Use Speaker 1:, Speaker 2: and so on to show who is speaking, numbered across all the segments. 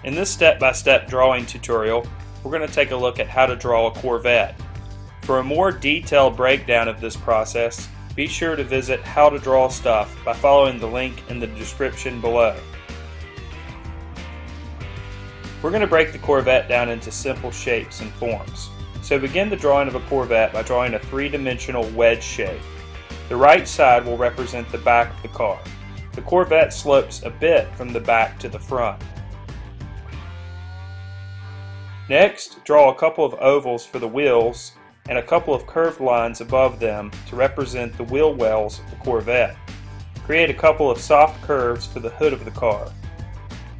Speaker 1: In this step-by-step drawing tutorial, we're going to take a look at how to draw a Corvette. For a more detailed breakdown of this process, be sure to visit How to Draw Stuff by following the link in the description below. We're going to break the Corvette down into simple shapes and forms. So begin the drawing of a Corvette by drawing a three-dimensional wedge shape. The right side will represent the back of the car. The Corvette slopes a bit from the back to the front. Next, draw a couple of ovals for the wheels and a couple of curved lines above them to represent the wheel wells of the Corvette. Create a couple of soft curves for the hood of the car.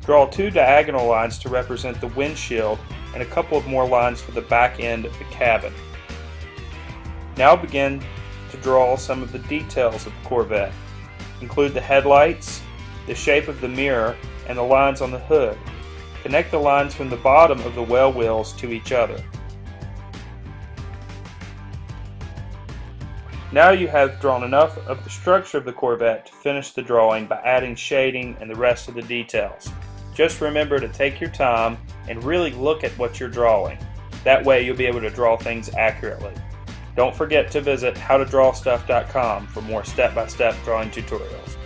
Speaker 1: Draw two diagonal lines to represent the windshield and a couple of more lines for the back end of the cabin. Now begin to draw some of the details of the Corvette. Include the headlights, the shape of the mirror, and the lines on the hood. Connect the lines from the bottom of the well wheels to each other. Now you have drawn enough of the structure of the Corvette to finish the drawing by adding shading and the rest of the details. Just remember to take your time and really look at what you're drawing. That way you'll be able to draw things accurately. Don't forget to visit howtodrawstuff.com for more step-by-step drawing tutorials.